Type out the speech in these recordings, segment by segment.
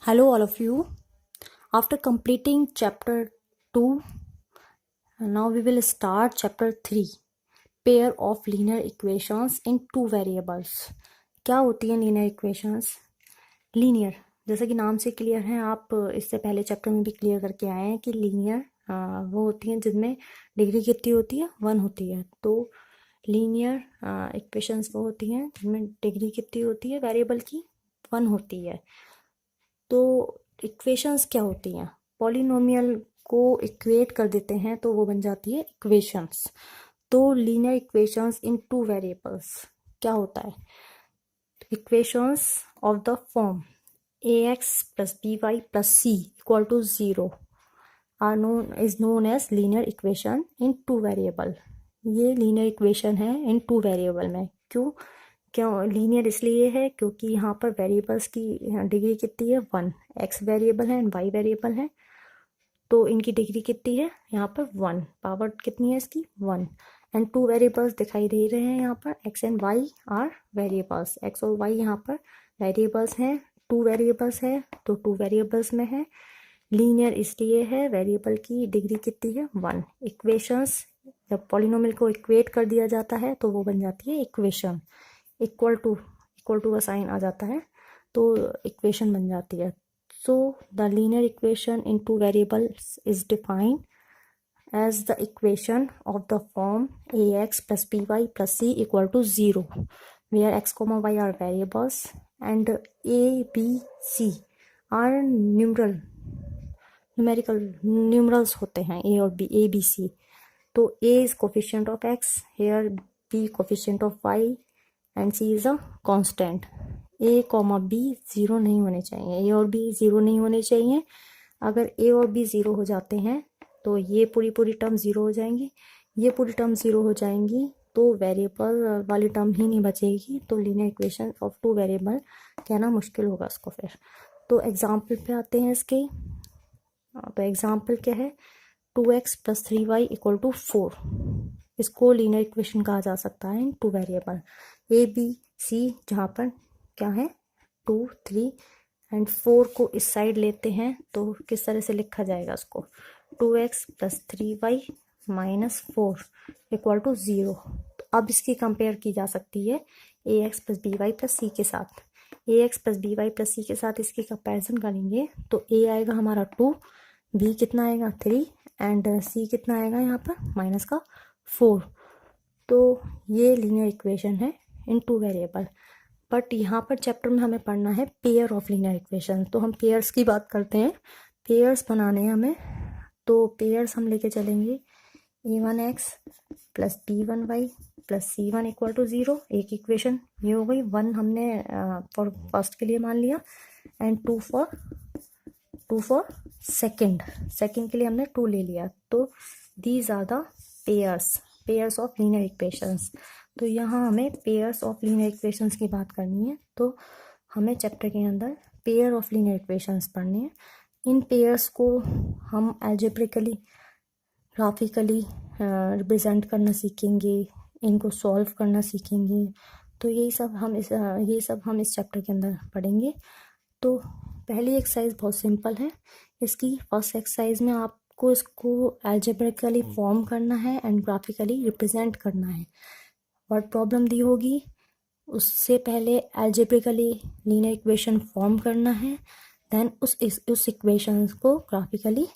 Hello, all of you. After completing chapter 2, now we will start chapter 3, pair of linear equations in two variables. क्या होती है linear equations? Linear, जैसा कि नाम से clear है, आप इससे पहले चैप्टर में भी क्लियर करके आए हैं कि लीनियर वो होती हैं जिनमें डिग्री कितनी होती है, 1 होती है। तो लीनियर इक्वेशंस वो होती हैं जिनमें डिग्री कितनी होती है वेरिएबल की, 1 होती है। तो इक्वेशंस क्या होती हैं? पॉलिनोमियल को इक्वेट कर देते हैं तो वो बन जाती है इक्वेशंस। तो लीनियर इक्वेशंस इन टू वेरिएबल्स क्या होता है? Equations of the form ax plus by plus c equal to 0 is known as linear equation in two variable. ये लीनियर इक्वेशन है इन टू वेरिएबल में। क्यों लीनियर इसलिए है क्योंकि यहाँ पर वेरिएबल्स की डिग्री कितनी है, 1। एक्स वेरिएबल है एंड वाई वेरिएबल है, तो इनकी डिग्री कितनी है यहाँ पर, 1। पावर कितनी है इसकी, 1। एंड टू वेरिएबल्स दिखाई दे रहे हैं यहाँ पर, x and y are variables. X और वाई यहाँ पर वेरिएबल्स हैं, टू वेरिएबल्स है तो टू वेरिएबल्स में है। लीनियर इसलिए है वेरिएबल की डिग्री कितनी है, 1। इक्वेशंस, जब पॉलिनोमियल को इक्वेट कर दिया जाता है तो वो बन जाती है इक्वेशन। इक्वल टू का साइन आ जाता है तो इक्वेशन बन जाती है। So the linear equation in two variables is defined as the equation of the form ax plus by plus c equal to 0, where x comma y are variables and a b c are numerical numerals होते हैं, a और b, a b c। तो a is coefficient of x, here b coefficient of y and c is a constant। a comma b 0 नहीं होने चाहिए, a और b 0 नहीं होने चाहिए। अगर a और b 0 हो जाते हैं तो ये पूरी टर्म 0 हो जाएंगी, ये पूरी टर्म 0 हो जाएंगी, तो वेरिएबल वाली टर्म ही नहीं बचेगी। तो linear equation of two variable कहना मुश्किल होगा इसको फिर। तो एग्जाम्पल पे आते हैं इसके। तो एग्जाम्पल क्या है, 2x plus 3y equal to 4। इसको लीनियर इक्वेशन कहा जा सकता है in two variable. A B C जहाँ पर क्या है, 2 3 एंड 4 को इस साइड लेते हैं तो किस तरह से लिखा जाएगा उसको, 2x plus 3y minus 4 equal to 0। तो अब इसकी कंपेयर की जा सकती है ax plus by plus c के साथ। ax plus by plus c के साथ इसकी कंपेरिजन करेंगे तो a आएगा हमारा 2, b कितना आएगा 3 एंड c कितना आएगा यहाँ पर माइनस का 4। तो ये लीनियर इक्वेशन है इन टू वेरिएबल। बट यहाँ पर चैप्टर में हमें पढ़ना है पेयर ऑफ लीनियर इक्वेशन, तो हम पेयर्स की बात करते हैं। पेयर्स बनाने हैं हमें, तो पेयर्स हम लेके चलेंगे a1x plus b1y plus c1 equal to 0। एक इक्वेशन ये हो गई, 1 हमने फॉर फर्स्ट के लिए मान लिया एंड 2 फॉर सेकंड के लिए हमने 2 ले लिया। तो these are the pairs of linear equations. तो यहाँ हमें पेयर्स ऑफ लीनियर इक्वेशंस की बात करनी है, तो हमें चैप्टर के अंदर पेयर ऑफ लीनियर इक्वेशंस पढ़नी है। इन पेयर्स को हम अलजेब्रिकली, ग्राफिकली रिप्रेजेंट करना सीखेंगे, इनको सॉल्व करना सीखेंगे। तो ये सब हम इस चैप्टर के अंदर पढ़ेंगे। तो पहली एक्सरसाइज बहुत सिंपल है। इसकी फर्स्ट एक्सरसाइज में आपको इसको अलजेब्रिकली फॉर्म करना है एंड ग्राफिकली रिप्रेजेंट करना है। वर्ड प्रॉब्लम दी होगी, उससे पहले अलजेब्रिकली लीनियर इक्वेशन फॉर्म करना है, देन उस इक्वेशंस को ग्राफिकली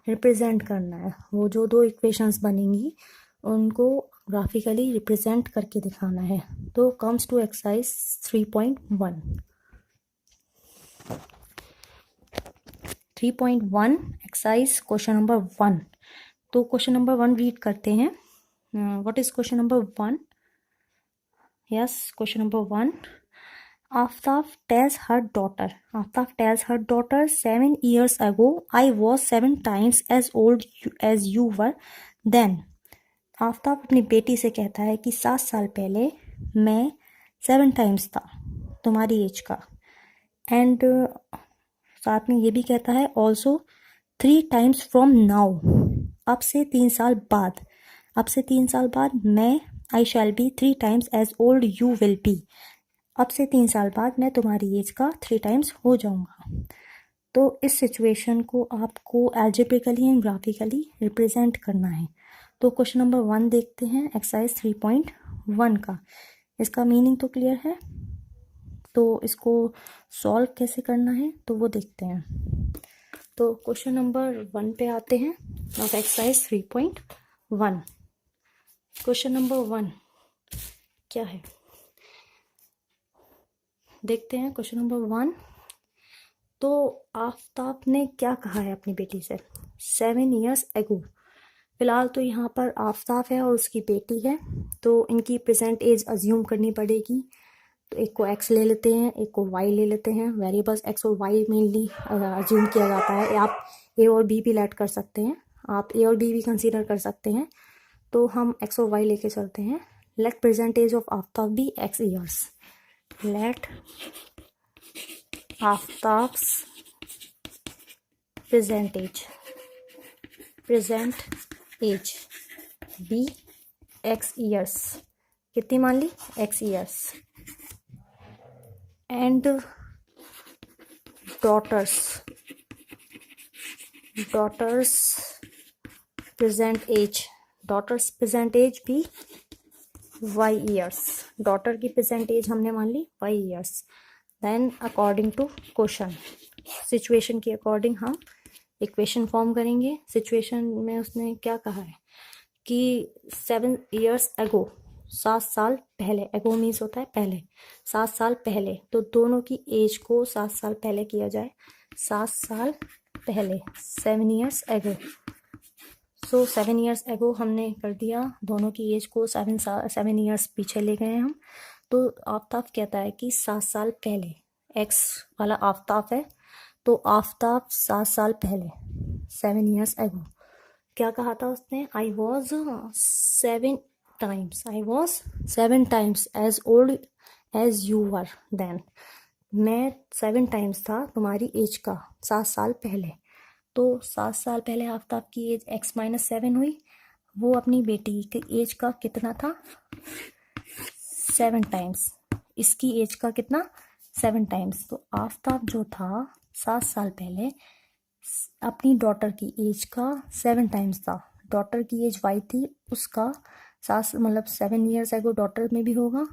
रिप्रेजेंट करना है। वो जो 2 इक्वेशंस बनेंगी उनको ग्राफिकली रिप्रेजेंट करके दिखाना है। तो comes to exercise 3.1 exercise question number 1। तो क्वेश्चन नंबर 1 रीड करते हैं। What is question number 1? Yes, question number 1, Aftab tells her daughter, 7 years ago, I was 7 times as old as you were then. Aftab अपनी बेटी से कहता है कि 7 साल पहले मैं 7 टाइम्स था तुम्हारी एज का। एंड साथ में ये भी कहता है ऑल्सो 3 टाइम्स फ्रॉम नाउ, अब से 3 साल बाद मैं I shall be 3 times as old you will be, अब से 3 साल बाद मैं तुम्हारी एज का 3 टाइम्स हो जाऊंगा। तो इस सिचुएशन को आपको एल्जेब्रिकली एंड ग्राफिकली रिप्रेजेंट करना है। तो क्वेश्चन नंबर 1 देखते हैं एक्सरसाइज 3.1 का। इसका मीनिंग तो क्लियर है, तो इसको सॉल्व कैसे करना है तो वो देखते हैं। तो क्वेश्चन नंबर 1 पे आते हैं ऑफ एक्सरसाइज 3.1। क्वेश्चन नंबर 1 क्या है देखते हैं। क्वेश्चन नंबर 1, तो आफ्ताब ने क्या कहा है अपनी बेटी से 7 years ago। फिलहाल तो यहाँ पर आफ्ताब है और उसकी बेटी है, तो इनकी प्रेजेंट एज अज्यूम करनी पड़ेगी। तो एक को एक्स ले लेते हैं, एक को वाई ले लेते हैं। वेरिएबल्स एक्स और वाई मेनली अज्यूम किया जाता है। आप ए और बी भी लेट कर सकते हैं, आप ए और बी भी कंसीडर कर सकते हैं। तो हम एक्स और वाई लेके चलते हैं। Let present age of Aftab be x years. Let Aftab's present age be x years. कितनी मान ली? X years. And daughter's present age भी वाई ईयर्स। डॉटर की प्रेजेंट एज हमने मान ली y years. Then according to question, situation के according हम इक्वेशन फॉर्म करेंगे। सिचुएशन में उसने क्या कहा है कि 7 years ago, 7 साल पहले। एगो मीन्स होता है पहले, 7 साल पहले। तो दोनों की एज को 7 साल पहले किया जाए। 7 साल पहले 7 years ago। सो 7 years ago हमने कर दिया, दोनों की एज को 7 years पीछे ले गए हम। तो आफ्ताब कहता है कि 7 साल पहले, एक्स वाला आफ्ताब है, तो आफ्ताब 7 साल पहले 7 years ago क्या कहा था उसने? I was 7 times as old as you were then. मैं 7 times था तुम्हारी एज का 7 साल पहले। तो 7 साल पहले आफ्ताब की एज x-7 हुई। वो अपनी बेटी की एज का कितना था? 7 times। इसकी एज का कितना? 7 times। तो आफ्ताब जो था 7 साल पहले अपनी डॉटर की एज का 7 times था। डॉटर की एज वाई थी, उसका 7 मतलब 7 years ago डॉटर में भी होगा,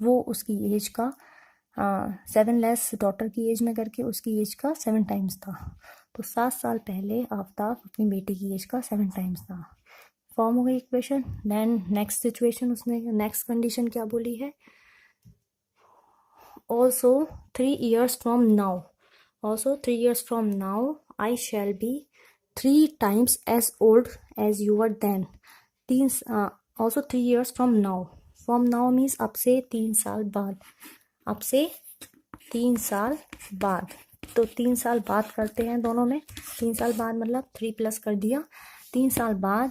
वो उसकी एज का 7 लेस डॉटर की एज में करके उसकी एज का 7 times था। तो 7 साल पहले आफ्ताब अपनी बेटी की एज का 7 times था। फॉर्म हो गई इक्वेशन। देन नेक्स्ट सिचुएशन, उसने नेक्स्ट कंडीशन क्या बोली है? Also 3 years from now I shall be 3 times as old as you were then। also 3 years from now means अब से 3 साल बाद। तो 3 साल बाद करते हैं दोनों में। 3 साल बाद मतलब 3 प्लस कर दिया। 3 साल बाद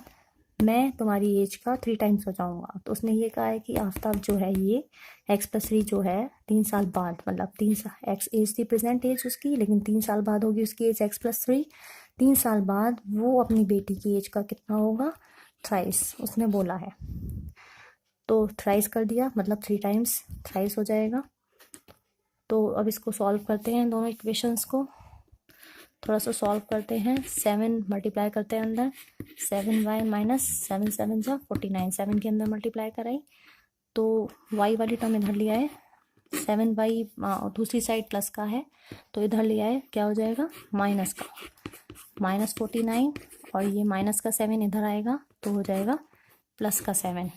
मैं तुम्हारी एज का 3 times हो जाऊंगा। तो उसने ये कहा है कि आफ्ताब जो है ये x+3 जो है 3 साल बाद, मतलब 3 साल एक्स एज थी प्रेजेंट एज उसकी, लेकिन 3 साल बाद होगी उसकी एज x+3। 3 साल बाद वो अपनी बेटी की एज का कितना होगा? थ्राइस उसने बोला है। तो थ्राइस कर दिया, मतलब 3 times थ्राइस हो जाएगा। तो अब इसको सॉल्व करते हैं, दोनों इक्वेशंस को थोड़ा सा सॉल्व करते हैं। 7 मल्टीप्लाई करते हैं अंदर, 7y माइनस 7 7 जा 49, 7 के अंदर मल्टीप्लाई कराई तो y वाली टर्म इधर लिया है। 7y दूसरी साइड प्लस का है, तो इधर लिया है क्या हो जाएगा? माइनस का, माइनस 49, और ये माइनस का 7 इधर आएगा तो हो जाएगा प्लस का 7।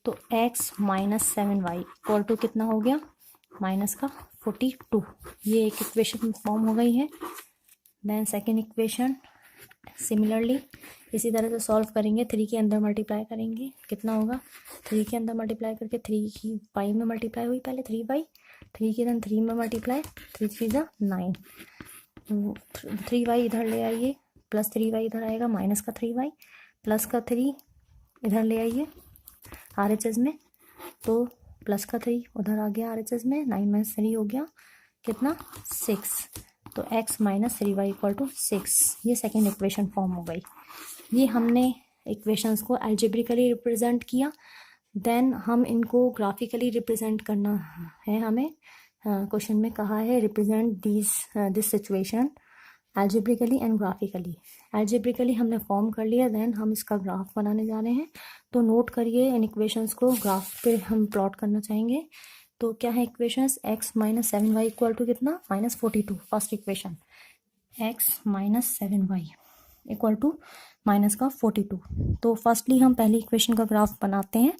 तो x minus 7y equal to कितना हो गया? माइनस का 42। ये एक इक्वेशन फॉर्म हो गई है। देन सेकेंड इक्वेशन सिमिलरली इसी तरह से सॉल्व करेंगे। 3 के अंदर मल्टीप्लाई करेंगे, कितना होगा? 3 के अंदर मल्टीप्लाई करके 3 की y में मल्टीप्लाई हुई पहले 3y, 3 की 3 में मल्टीप्लाई, 3 3 9, 3y इधर ले आइए, प्लस 3y इधर आएगा, माइनस का 3y, प्लस का 3 इधर ले आइए RHS में, तो प्लस का 3 उधर आ गया RHS में, 9 माइनस 3 हो गया कितना? 6। तो x minus 3y equal to 6। ये सेकेंड इक्वेशन फॉर्म हो गई। ये हमने इक्वेशंस को एल्जेब्रिकली रिप्रेजेंट किया। देन हम इनको ग्राफिकली रिप्रेजेंट करना है हमें। क्वेश्चन में कहा है represent this situation algebraically and graphically. Algebraically हमने फॉर्म कर लिया, देन हम इसका ग्राफ बनाने जा रहे हैं। तो नोट करिए इन इक्वेशंस को, ग्राफ पे हम प्लॉट करना चाहेंगे। तो क्या है equations, x minus 7y equal to कितना, -42। First equation x minus 7y equal to minus का 42। तो फर्स्टली हम पहली इक्वेशन का ग्राफ बनाते हैं।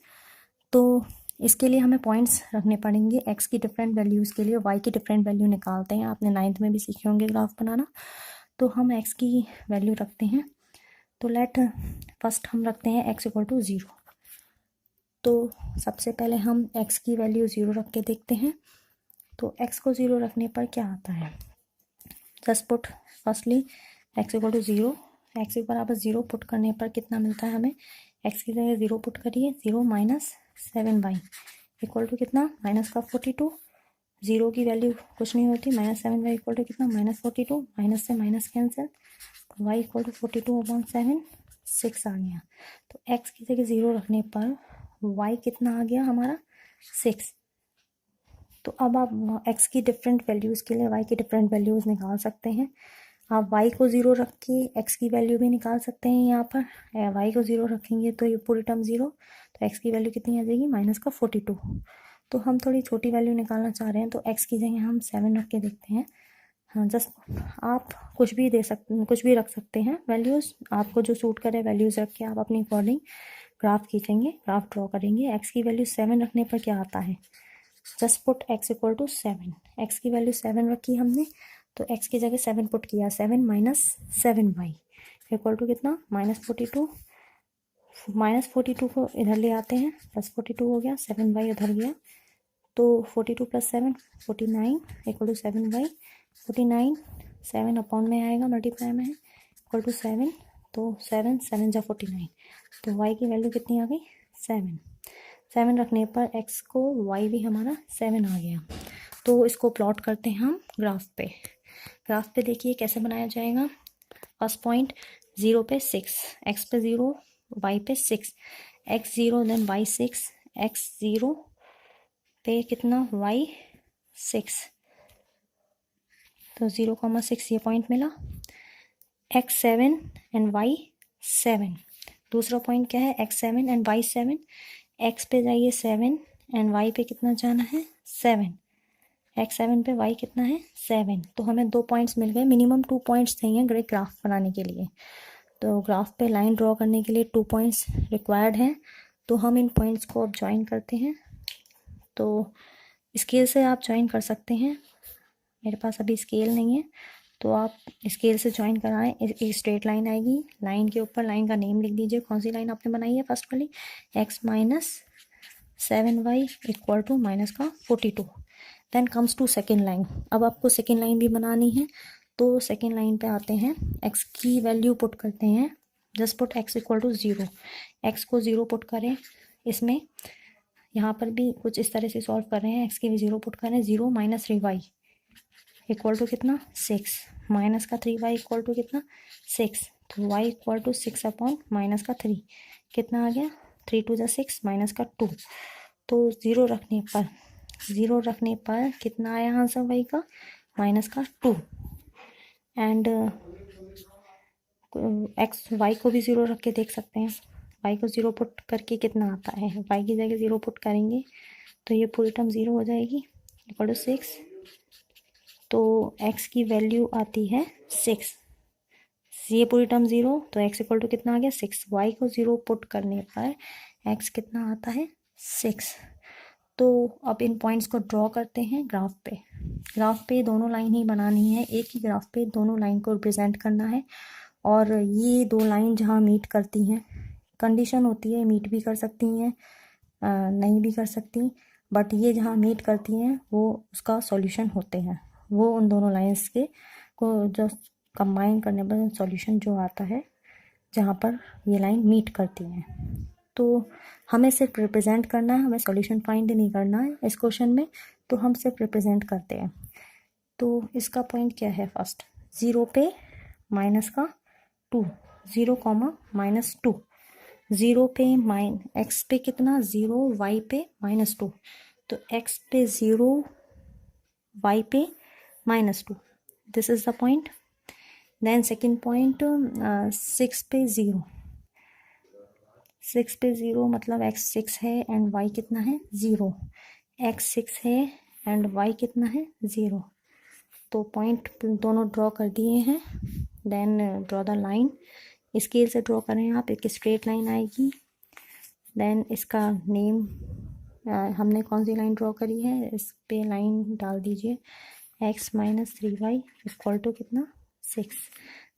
तो इसके लिए हमें पॉइंट्स रखने पड़ेंगे, x की डिफरेंट वैल्यूज़ के लिए y की डिफरेंट वैल्यू निकालते हैं। आपने 9th में भी सीखे होंगे ग्राफ बनाना। तो हम x की वैल्यू रखते हैं। तो लेट फर्स्ट हम रखते हैं x इक्वल टू 0। तो सबसे पहले हम x की वैल्यू 0 रख के देखते हैं। तो x को 0 रखने पर क्या आता है, just put firstly x equal to 0, x के बराबर 0 पुट करने पर कितना मिलता है हमें, x की जगह 0 पुट करिए, 0 माइनस 7y इक्वल टू कितना, माइनस का 42। 0 की वैल्यू कुछ नहीं होती, -7y इक्वल टू कितना, -42। माइनस से minus cancel, y equal to 42/7, 6 आ गया। तो x की जगह 0 रखने पर y कितना आ गया हमारा, 6। तो अब आप x की डिफरेंट वैल्यूज़ के लिए y की डिफरेंट वैल्यूज़ निकाल सकते हैं। आप y को 0 रख के x की वैल्यू भी निकाल सकते हैं। यहाँ पर y को 0 रखेंगे तो ये पूरी टर्म 0, तो x की वैल्यू कितनी आ जाएगी, माइनस का 42। तो हम थोड़ी छोटी वैल्यू निकालना चाह रहे हैं, तो x की जगह हम 7 रख के देखते हैं। हाँ, जस्ट आप कुछ भी कुछ भी रख सकते हैं वैल्यूज़, आपको जो सूट करे वैल्यूज़ रख के आप अपनी अकॉर्डिंग ग्राफ खींचेंगे, ग्राफ ड्रॉ करेंगे। x की वैल्यू 7 रखने पर क्या आता है, just put x equal to 7। x की वैल्यू 7 रखी हमने, तो x की जगह 7 पुट किया, 7 माइनस 7y इक्वल टू कितना, -42। -42 को इधर ले आते हैं, +42 हो गया, 7y उधर गया, तो 42 + 7 49 इक्वल टू 7y। 49 7 अपॉन में आएगा, मल्टीप्लाई में है, इक्वल टू 7। तो 7 7 जा 49, तो y की वैल्यू कितनी आ गई, 7। 7 रखने पर x को y भी हमारा 7 आ गया। तो इसको प्लॉट करते हैं हम ग्राफ पे। ग्राफ पे देखिए कैसे बनाया जाएगा। फर्स्ट पॉइंट 0 पे 6, x पे 0, y पे 6, x 0 देन y 6, x 0 पे कितना, y 6, तो 0,6 ये पॉइंट मिला। x 7 and y 7। दूसरा पॉइंट क्या है, x 7 एंड y 7, x पे जाइए 7 एंड y पे कितना जाना है, 7। x 7 पे y कितना है, 7। तो हमें 2 पॉइंट्स मिल गए, मिनिमम 2 पॉइंट्स चाहिए ग्रे ग्राफ बनाने के लिए। तो ग्राफ पे लाइन ड्रॉ करने के लिए 2 पॉइंट्स रिक्वायर्ड हैं। तो हम इन पॉइंट्स को अब ज्वाइन करते हैं। तो स्केल से आप ज्वाइन कर सकते हैं, मेरे पास अभी स्केल नहीं है, तो आप स्केल से ज्वाइन कराएं। एक स्ट्रेट लाइन आएगी, लाइन के ऊपर लाइन का नेम लिख दीजिए, कौन सी लाइन आपने बनाई है फर्स्ट वाली, x minus 7y equal to minus का 42। Then comes to second line. अब आपको सेकेंड लाइन भी बनानी है, तो सेकेंड लाइन पे आते हैं, x की वैल्यू पुट करते हैं, just put x equal to 0। x को 0 पुट करें, इसमें यहाँ पर भी कुछ इस तरह से सॉल्व कर रहे हैं, x की भी 0 पुट करें, 0 माइनस 3y इक्वल टू कितना, 6, माइनस का 3y इक्वल टू कितना, 6। तो y equal to 6 upon minus का 3 कितना आ गया, 3 2 जा 6 माइनस का 2। तो 0 रखने पर कितना आया आंसर y का, माइनस का 2। एंड y को भी 0 रख के देख सकते हैं, y को 0 पुट करके कितना आता है, y की जगह 0 पुट करेंगे तो ये पूरी टर्म 0 हो जाएगी, इक्वल टू 6। तो x की वैल्यू आती है 6, ये पूरी टर्म 0, तो x इक्वल टू कितना आ गया, 6। y को 0 पुट करने पर x कितना आता है, 6। तो अब इन पॉइंट्स को ड्रॉ करते हैं ग्राफ पे। ग्राफ पे दोनों लाइन ही बनानी है, एक ही ग्राफ पे दोनों लाइन को रिप्रेजेंट करना है। और ये 2 लाइन जहाँ मीट करती हैं, कंडीशन होती है मीट भी कर सकती हैं, नहीं भी कर सकती, बट ये जहाँ मीट करती हैं वो उसका सॉल्यूशन होते हैं, वो उन दोनों लाइंस के को जो कंबाइन करने पर सॉल्यूशन जो आता है जहाँ पर ये लाइन मीट करती हैं। तो हमें सिर्फ रिप्रेजेंट करना है, हमें सॉल्यूशन फाइंड नहीं करना है इस क्वेश्चन में, तो हम सिर्फ रिप्रेजेंट करते हैं। तो इसका पॉइंट क्या है, फर्स्ट 0 पे माइनस का 2, 0 माइनस 2, 0 पे x पे कितना 0, y पे -2, तो x पे 0 y पे -2, this is the point. Then second point 6 पे 0, 6 पे 0 मतलब x 6 है एंड y कितना है 0, x 6 है एंड y कितना है 0। तो पॉइंट दोनों ड्रॉ कर दिए हैं। Then draw the line, scale से ड्रॉ करें आप, एक स्ट्रेट लाइन आएगी। देन इसका नेम, हमने कौन सी लाइन ड्रॉ करी है, इस पे लाइन डाल दीजिए, x - 3y इक्वल टू कितना 6,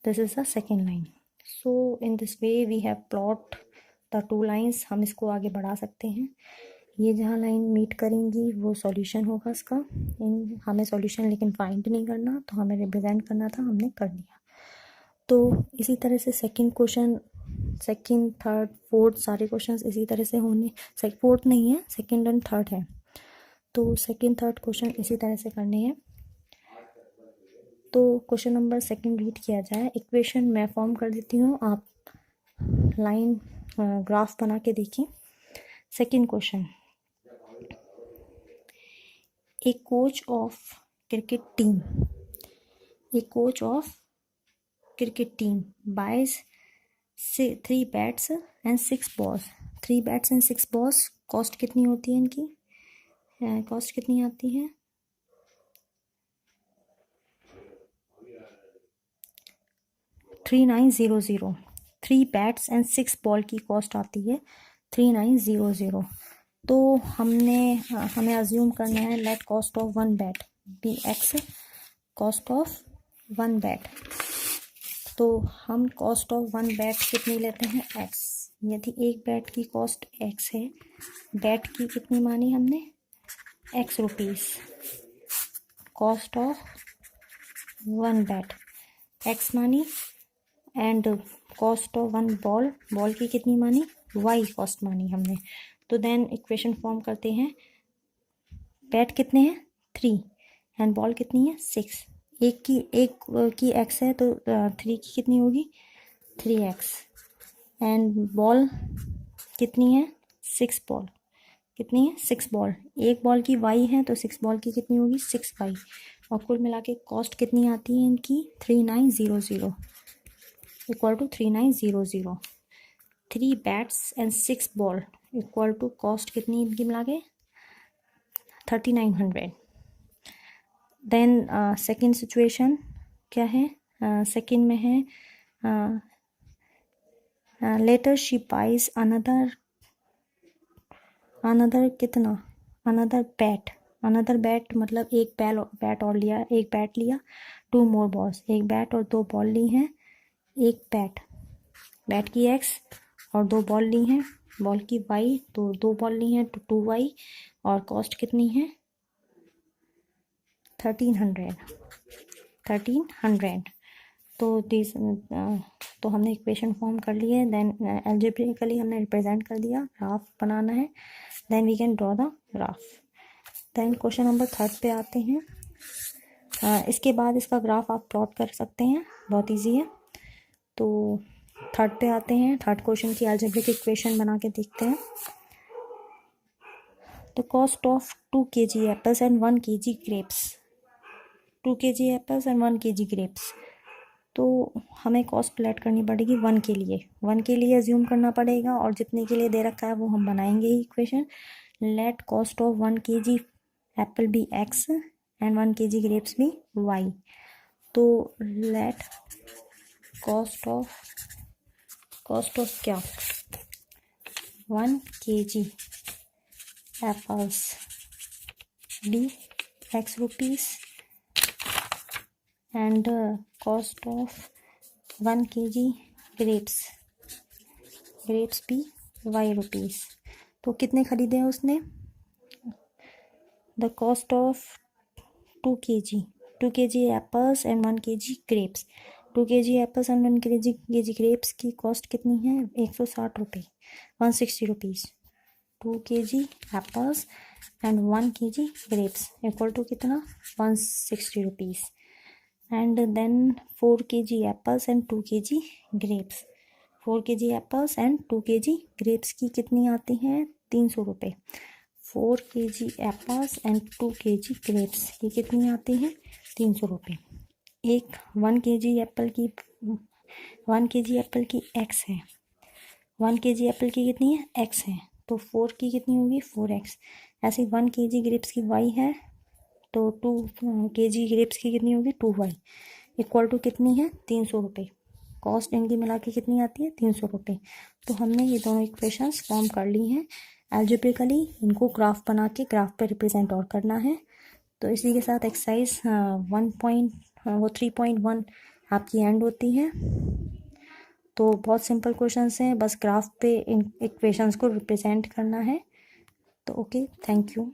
this is the second line. So in this way we have plot the two lines. हम इसको आगे बढ़ा सकते हैं, ये जहाँ लाइन मीट करेंगी वो सॉल्यूशन होगा इसका। हमें सॉल्यूशन लेकिन फाइंड नहीं करना, तो हमें रिप्रेजेंट करना था, हमने कर लिया। तो इसी तरह से second question, second third fourth सारे क्वेश्चंस इसी तरह से होने, फोर्थ नहीं है, सेकंड एंड थर्ड है, तो सेकंड थर्ड क्वेश्चन इसी तरह से करने हैं। तो क्वेश्चन नंबर सेकंड रीड किया जाए। इक्वेशन मैं फॉर्म कर देती हूँ, आप लाइन ग्राफ बना के देखिए। Second question, a coach of cricket team buys 3 bats and 6 balls। 3 bats and 6 balls cost कितनी होती है इनकी, कॉस्ट कितनी आती है 3900। 3 बैट्स एंड 6 बॉल की कॉस्ट आती है 3900। तो हमें अज्यूम करना है, let cost of 1 bat be x, cost of 1 bat. तो हम कॉस्ट ऑफ 1 बैट कितनी लेते हैं x। यदि एक बैट की कॉस्ट x है, बैट की कितनी मानी हमने x rupees, cost of 1 bat x मानी, and cost of 1 ball, ball की कितनी मानी y कॉस्ट मानी हमने। तो देन इक्वेशन फॉर्म करते हैं, बैट कितने हैं 3 एंड बॉल कितनी है 6, एक की x है तो 3 की कितनी होगी 3x, एंड बॉल कितनी है 6 बॉल, कितनी है 6 बॉल, एक बॉल की y है तो 6 बॉल की कितनी होगी 6y, और कुल मिला के कॉस्ट कितनी आती है इनकी 3900 equal to 3900। 3 bats and 6 ball equal to cost कितनी इनकी मिला के 3900। देन सेकेंड सिचुएशन क्या है, सेकेंड में है लेटर शी बाइज अनदर कितना, अनदर बैट मतलब एक बैट और लिया, एक बैट लिया, 2 मोर बॉल्स, एक बैट और 2 बॉल ली हैं, एक बैट की x और 2 बॉल ली हैं, बॉल की y, तो 2 बॉल ली हैं तो 2y, और कॉस्ट कितनी है 1300। तो हमने इक्वेशन फॉर्म कर ली है। देन एल्जेब्रिकली हमने रिप्रेजेंट कर दिया, ग्राफ बनाना है, then we can draw the graph. Then question number third पे आते हैं। इसके बाद इसका ग्राफ आप प्लॉट कर सकते हैं, बहुत इजी है। तो थर्ड पे आते हैं, थर्ड क्वेश्चन की अलजेब्रिक इक्वेशन बना के देखते हैं। The cost of 2 kg apples and 1 kg grapes, 2 kg apples and 1 kg grapes. तो हमें कॉस्ट प्लेट करनी पड़ेगी 1 के लिए अज्यूम करना पड़ेगा, और जितने के लिए दे रखा है वो हम बनाएंगे ही equation. Let cost of 1 kg apple be x and 1 kg grapes be y। तो लेट कॉस्ट ऑफ क्या 1 kg apples be x rupees and cost of 1 kg grapes be y rupees. तो कितने खरीदे हैं उसने, the cost of 2 kg apples and 1 kg grapes. 2 kg apples and 1 kg grapes की cost कितनी है 160 रुपये, 160 rupees. 2 kg apples and 1 kg grapes equal to कितना 160 rupees. And then 4 kg apples and 2 kg grapes, 4 kg apples and 2 kg grapes की कितनी आती हैं 300 रुपये। 4 kg apples and 2 kg grapes, ये कितनी आती हैं? 300 रुपये। एक 1 kg एप्पल की 1 kg एप्पल की एक्स है, 1 kg एप्पल की कितनी है? एक्स है, तो 4 की कितनी होगी? 4x। ऐसे 1 kg ग्रेप्स की y है, तो 2 kg ग्रेप्स की कितनी होगी? 2y इक्वल टू कितनी है? 300 रुपये। कॉस्ट इनकी मिला के कितनी आती है? 300 रुपये। तो हमने ये दोनों इक्वेशंस फॉर्म कर ली हैं एल्जेब्रिकली। इनको ग्राफ बना के ग्राफ पे रिप्रेजेंट और करना है। तो इसी के साथ एक्सरसाइज 3.1 आपकी एंड होती है। तो बहुत सिंपल क्वेश्चंस हैं, बस ग्राफ पे इन इक्वेशंस को रिप्रेजेंट करना है। तो ओके, थैंक यू।